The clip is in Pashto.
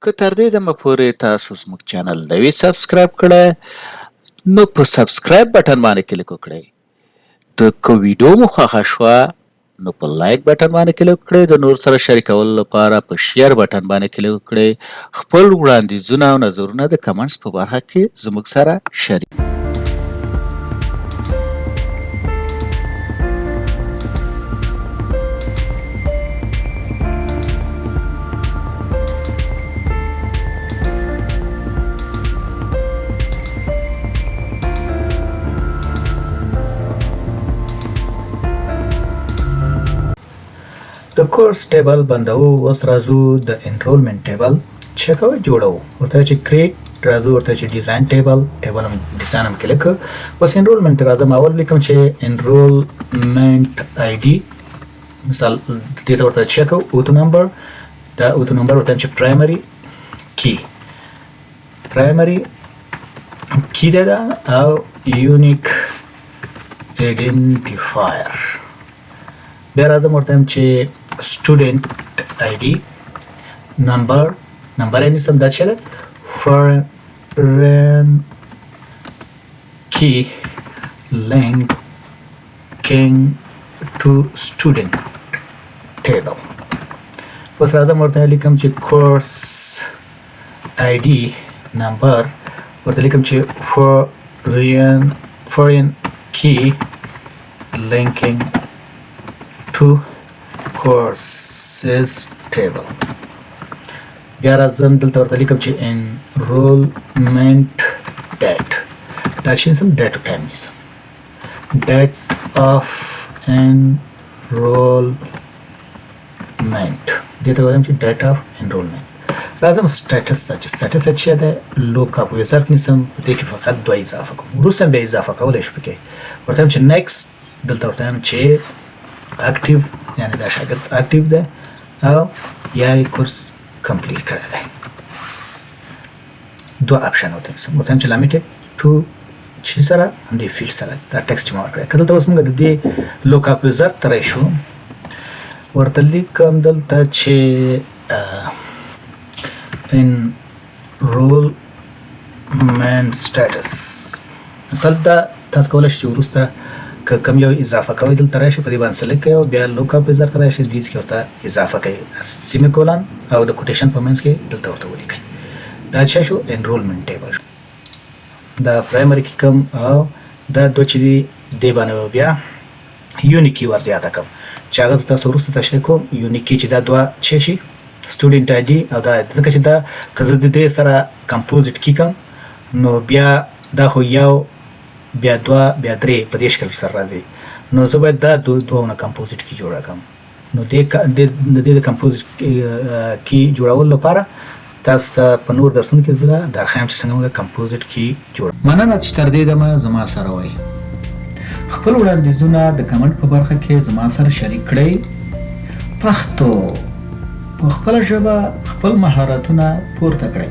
که تر دې دمه پورې تاسو زموږ چینل نه وي سبسکرایب کړی نو په سبسکرایب بټن باندې کلیک وکړئ. د که ویډیو مو خوښه شوه نو په لایک بټن باندې کلیک وکړئ. د نور سره شریکولو لپاره په شیر بټن باندې کلیک وکړئ. خپل وړاندیزونه او نظرونه د کمنټس په برخه کې زموږ سره شریک د کورس ټیبل بندو. اوس راځو د انرولمنت ټیبل چې کوي جوړو. ورته چې کریټ راځو، ورته چې ډیزاین ټیبل هم ډیزاین هم کلیک. اوس انرولمنت راځم، اول لیکم چې انرولمنت آی ډي، مثال دې ته ورته چک اوتو نمبر. دا اوتو نمبر ورته چې پرایمري کی ده او یونیک ایډنټیفایر. بیا راځم ورته چې student ID number یې سم دا چې ده foreign key linking to student table. اوس راځم ورته لیکم چې course ID number ورته لیکم چې foreign key linking to courses table. بیا راځم دلته ورته لیکم چې enrollment date. دا چې سم date of time نیسم. date of enrollment. دې ته وایم چې date of enrollment. راځم status ته چې status چې ده look up وزارت نیسم. دې کې فقط 2 اضافه کوم. وروسته بیا اضافه کولای شو پکې. ورته چې next دلته ورته چې اکټیو یعنی دا شاګرد اکټیو ده او یا کورس کمپلیټ کړی دی. 2 اپشن وته ورته چې لیمیټډ ټو چې سره هم دی فیلډ سره دا ټیکسټ ما ورکړی. کله اوس موږ د دې لوک اپ وزارت ته راشو، ورته لیکم دلته چې enrollment status. مثلا دا تاسو کولای شئ وروسته که کوم یو اضافه کوي دلته راشي په دې باندې سلیکټ کړئ او بیا لوک اپ وزارت ته راشي دیس کې ورته اضافه کوي سیمی کولن او د کوټیشن په منځ کې دلته ورته ولیکئ. دا چې شو انرولمنت ټیبل. دا پرایمري کې کوم او دا دوه چې دی باندې بیا یونیک کی ور زیاته کوم چې هغه تاسو وروسته تشریح کوم. یونیک کی چې دا دوه چې شي سټوډنټ آی ډي او دا ځکه چې دا که زه د دې سره کمپوزیټ کی کوم نو بیا دا خو یو بیا 2 بیا 3 په دې شکل سره راځي. نو زه باید دا دوه کمپوزیټ کی جوړ کړم. نو د کمپوزیټ کی جوړول لپاره تاسو ته په نور درسونو کې زه درخوایم چې څنګه موږ کمپوزیټ کی جوړ. مننه چې تر دې دمه زما سره وای. خپل وړاندیزونه د کمنټ په برخه کې زما سره شریک کړئ. پښتو په خپل ژبه خپل مهارتونه پورته کړئ.